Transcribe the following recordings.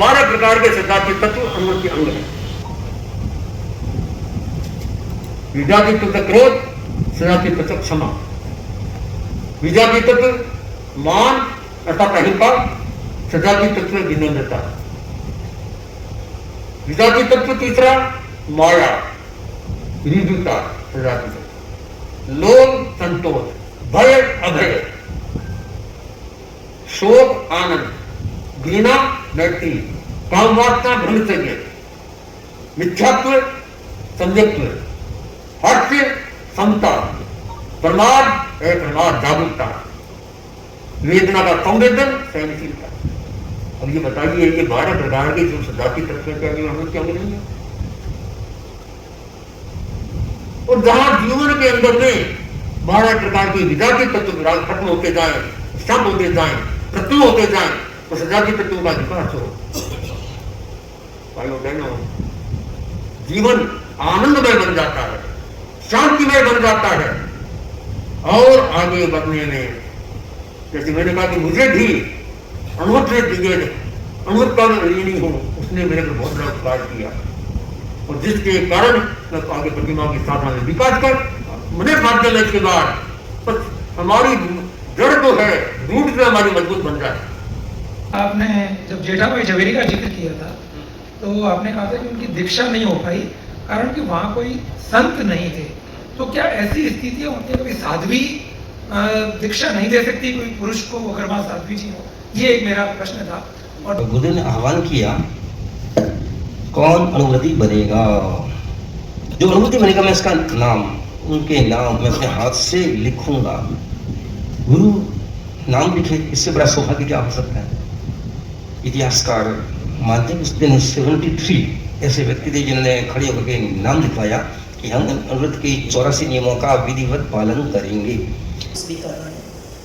12 प्रकार के सजातीय तत्व अनुव्रत के अंग हैं। विजातीय तत्व क्रोध, सजातीय तत्व क्षमा, विजातीय तत्व मान अर्थात अहिंसा, सजातीय तत्व विनम्रता, विजातीय तत्व तीसरा माया, ऋजुता, सजातीय तत्व, लोभ संतोष, भय अभय, शोक आनंद, घृणा मैत्री, काम वासना ब्रह्मचर्य, मिथ्यात्व सम्यक्त्व, हर्ष समता, प्रमाद प्रमाद जागरूकता, वेदना का संवेदन सहनशीलता। अब ये बताइए ये 12 प्रकार के जो सजातीय तत्व क्या क्या नहीं है। और जहां जीवन के अंदर में 12 प्रकार के विजातीय तत्व खत्म होते जाए, सब होते जाए, तत्व होते जाए, तो सजातीय तत्वों का विकास हो। भाइयों बहनों, जीवन आनंदमय बन जाता है, शांतिमय बन जाता है। और आगे बढ़ने में जैसे मैंने कहा कि मुझे भी अनुभव ने दिए, अनुभव का ऋणी हूं, उसने मेरे को बहुत बड़ा उपकार किया और जिसके कारण मैं आगे प्रतिमा की साधना में विकास कर मैंने साध्य लेने के बाद बस हमारी जड़ तो है, रूट से हमारी मजबूत बन जाए। आपने जब जेठाभाई झवेरी का जिक्र किया था तो आपने कहा था कि उनकी दीक्षा नहीं हो पाई कारण कि वहाँ कोई संत नहीं थे। तो क्या ऐसी स्थितियाँ होती है कभी साध्वी दीक्षा नहीं दे सकती कोई पुरुष को अगर वहाँ साध्वी जी हो? ये एक मेरा प्रश्न था। और बुद्ध ने आह्वान किया कौन अनुवृत्ति बनेगा, जो अनुवृत्ति बनेगा मैं इसका नाम, उनके नाम मैं अपने हाथ से लिखूंगा। गुरु नाम लिखे, इससे बड़ा शोभा की क्या हो सकता है। इतिहासकार मानते हैं उस दिन 73 ऐसे व्यक्ति थे जिन्होंने खड़े होकर के नाम लिखवाया कि हम अनुव्रत के 84 नियमों का विधिवत पालन करेंगे।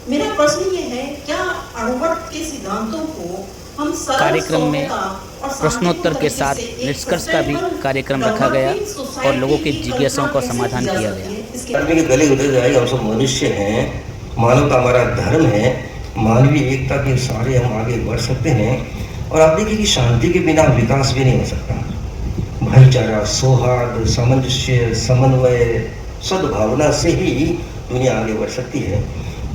मेरा प्रश्न ये है, क्या अनुव्रत के सिद्धांतों को हम कार्यक्रम में प्रश्नोत्तर के साथ निष्कर्ष का भी कार्यक्रम रखा गया और लोगों की जिज्ञासाओं का समाधान किया गया। आदमी के गले उतर जाएगा, हम सब मनुष्य हैं, मानवता हमारा धर्म है, मानवीय एकता के सहारे हम आगे बढ़ सकते हैं। और आप देखिए कि शांति के बिना विकास भी नहीं हो सकता। भाईचारा, सौहार्द, सामंजस्य, समन्वय, सद्भावना से ही दुनिया आगे बढ़ सकती है।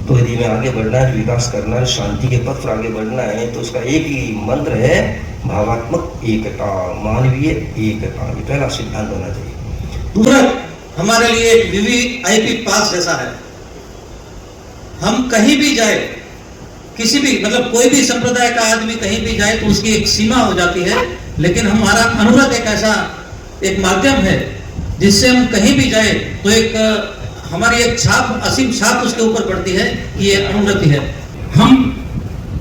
तो यदि में आगे बढ़ना है, विकास करना है, शांति के पथ पर आगे बढ़ना है तो उसका एक ही मंत्र है भावात्मक एकता, मानवीय एकता। ये पहला सिद्धांत होना चाहिए। दूसरा हमारे लिए वीवीआईपी पास जैसा है। हम कहीं भी जाए, किसी भी मतलब कोई भी संप्रदाय का आदमी कहीं भी जाए तो उसकी एक सीमा हो जाती है, लेकिन हमारा अनुव्रत एक ऐसा एक माध्यम है जिससे हम कहीं भी जाए तो एक हमारी एक छाप, असीम छाप उसके ऊपर पड़ती है कि ये अनुव्रति है। हम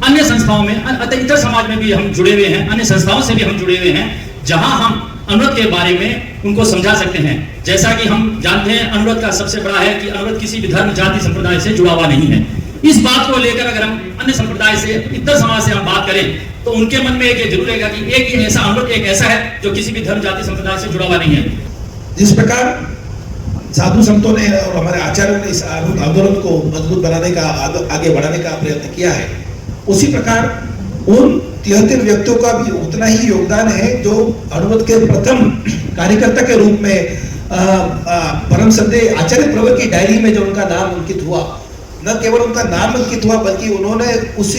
अन्य संस्थाओं में, इतर समाज में भी हम जुड़े हुए हैं, अन्य संस्थाओं से भी हम जुड़े हुए हैं जहां हम अनुव्रत के बारे में उनको समझा सकते हैं। जैसा कि हम जानते हैं अनुव्रत का सबसे बड़ा है कि अनुव्रत किसी भी धर्म, जाति, संप्रदाय से जुड़ा हुआ नहीं है। इस बात को लेकर अगर हम अन्य संप्रदाय से, इतर समाज से हम बात करें तो उनके मन में एक जरूर रहेगा कि एक ही ऐसा अनुव्रत एक ऐसा है जो किसी भी धर्म, जाति, संप्रदाय से जुड़ा हुआ नहीं है। जिस प्रकार साधु संतों ने और हमारे आचार्यों ने इस आंदोलन को मजबूत बनाने का, आगे बढ़ाने का प्रयत्न किया है, उसी प्रकार उन 73 व्यक्तियों का भी उतना ही योगदान है जो अनुव्रत के प्रथम कार्यकर्ता के रूप में परम श्रद्धेय आचार्य प्रवर की डायरी में जो उनका नाम अंकित हुआ, न केवल उनका नाम अंकित हुआ बल्कि उन्होंने उस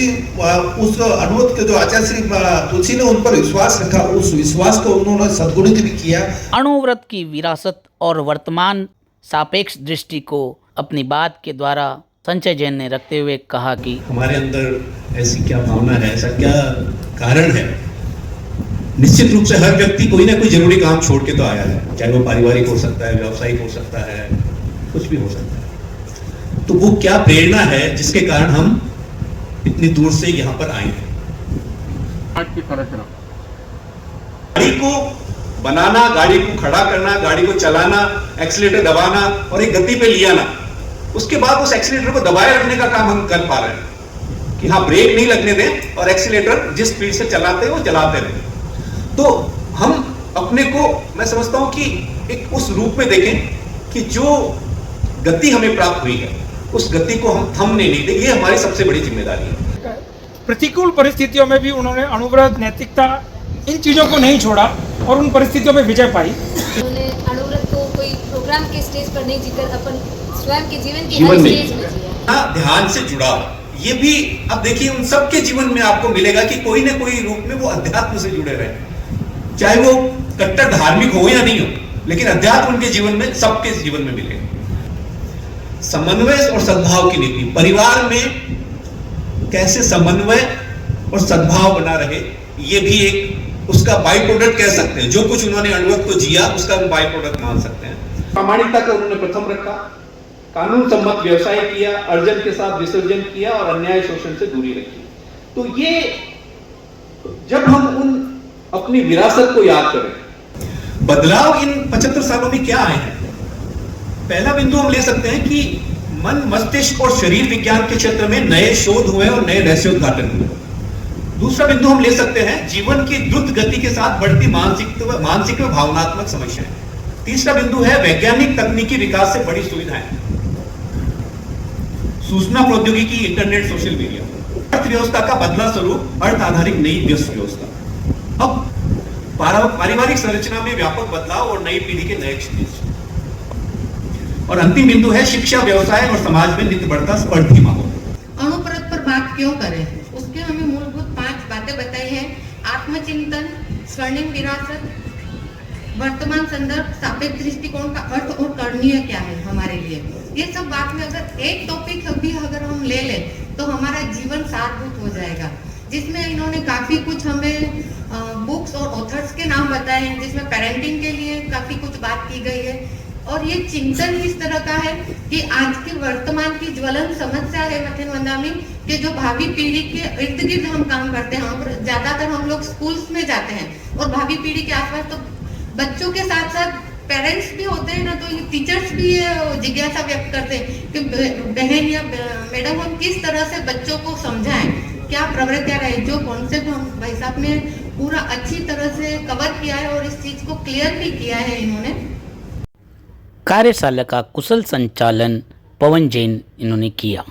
अनुव्रत के जो आचार्य श्री तुलसी ने उन पर विश्वास रखा, उस विश्वास को उन्होंने सद्गुणित भी किया। अनुव्रत की विरासत और वर्तमान सापेक्ष दृष्टि को अपनी बात के द्वारा संजय जैन ने रखते हुए कहा कि हमारे अंदर ऐसी क्या भावना है, ऐसा क्या कारण है। निश्चित रूप से हर व्यक्ति कोई ना कोई जरूरी काम छोड़ के तो आया है, चाहे वो पारिवारिक हो सकता है, व्यावसायिक हो सकता है, कुछ भी हो सकता है। तो वो क्या प्रेरणा है जिसके कारण हम इतनी दूर से यहाँ पर आए हैं। गाड़ी को बनाना, गाड़ी को खड़ा करना, गाड़ी को चलाना, एक्सीलेटर दबाना और एक गति पे ले आना, उसके बाद उस एक्सीलेटर को दबाए रखने का काम हम कर पा रहे हैं कि हाँ ब्रेक नहीं लगने दें और एक्सीलेटर जिस स्पीड से चलाते हैं वो चलाते रहें। तो हम अपने को, मैं समझता हूं कि एक उस रूप में देखें कि जो गति हमें प्राप्त हुई है उस गति को हम थमने नहीं दें। ये हमारी सबसे बड़ी जिम्मेदारी है। प्रतिकूल परिस्थितियों में भी उन्होंने अनुव्रत, नैतिकता इन चीज़ों को नहीं छोड़ा और उन परिस्थितियों में विजय पाई। उन्होंने अणुव्रत को कोई प्रोग्राम के स्टेज पर नहीं जीकर अपन स्वयं के जीवन के जीवन हर में स्टेज में जिया। ध्यान से जुड़ाव, ये भी अब देखिए उन सबके जीवन में आपको मिलेगा कि कोई ना कोई रूप में वो अध्यात्म से जुड़े रहे, चाहे वो कट्टर धार्मिक हो या नहीं हो, लेकिन अध्यात्म उनके जीवन में, सबके जीवन में मिलेगा। समन्वय और सद्भाव की नीति, परिवार में कैसे समन्वय और सद्भाव बना रहे, ये भी एक उसका बाई प्रोडक्ट कह सकते हैं। जो कुछ उन्होंने अणुव्रत को जिया उसका हम बाई प्रोडक्ट मान सकते हैं। प्रामाणिकता को उन्होंने प्रथम रखा, कानून सम्मत व्यवसाय किया, अर्जन के साथ विसर्जन किया और अन्याय शोषण से दूरी रखी। तो ये जब हम उन अपनी विरासत को याद करें, बदलाव इन 75 सालों में क्या आए हैं। पहला बिंदु हम ले सकते हैं कि मन, मस्तिष्क और शरीर विज्ञान के क्षेत्र में नए शोध हुए और नए रहस्योद्घाटन हुए। दूसरा बिंदु हम ले सकते हैं जीवन की द्रुत गति के साथ बढ़ती मानसिक व भावनात्मक समस्याएं। तीसरा बिंदु है वैज्ञानिक तकनीकी विकास से बड़ी सुविधाएं, सूचना प्रौद्योगिकी, इंटरनेट, सोशल मीडिया, अर्थव्यवस्था का बदला स्वरूप, अर्थ आधारित नई व्यवस्था, अब पारिवारिक संरचना में व्यापक बदलाव और नई पीढ़ी के नए क्षितिज। और अंतिम बिंदु है शिक्षा, व्यवसाय और समाज में नित्य बढ़ता स्पर्धी माहौल। अणुव्रत पर बात क्यों करें, उसके हमें मूलभूत 5 बातें बताई हैं। आत्मचिंतन, स्वर्णिम विरासत, वर्तमान संदर्भ, सापेक्ष दृष्टिकोण का अर्थ और करणीय क्या है हमारे लिए। ये सब बात में अगर एक टॉपिक भी अगर हम ले लें तो हमारा जीवन सारभूत हो जाएगा, जिसमें इन्होंने काफी कुछ हमें बुक्स और ऑथर्स के नाम बताए हैं, जिसमें पेरेंटिंग के लिए काफी कुछ बात की गई है। और ये चिंतन इस तरह का है कि आज के वर्तमान की ज्वलन समस्या है मथेन वंदामी कि जो भावी पीढ़ी के इर्द गिर्द हम काम करते हैं, हम ज्यादातर हम लोग स्कूल्स में जाते हैं और भावी पीढ़ी के आसपास तो बच्चों के साथ साथ पेरेंट्स भी होते हैं ना, तो टीचर्स भी जिज्ञासा व्यक्त करते हैं कि बहन या मैडम हम किस तरह से बच्चों को समझाएं, क्या प्रवृत्तियां रहे। जो कॉन्सेप्ट हम भाई साहब ने पूरा अच्छी तरह से कवर किया है और इस चीज को क्लियर भी किया है इन्होंने। कार्यशाला का कुशल संचालन पवन जैन इन्होंने किया।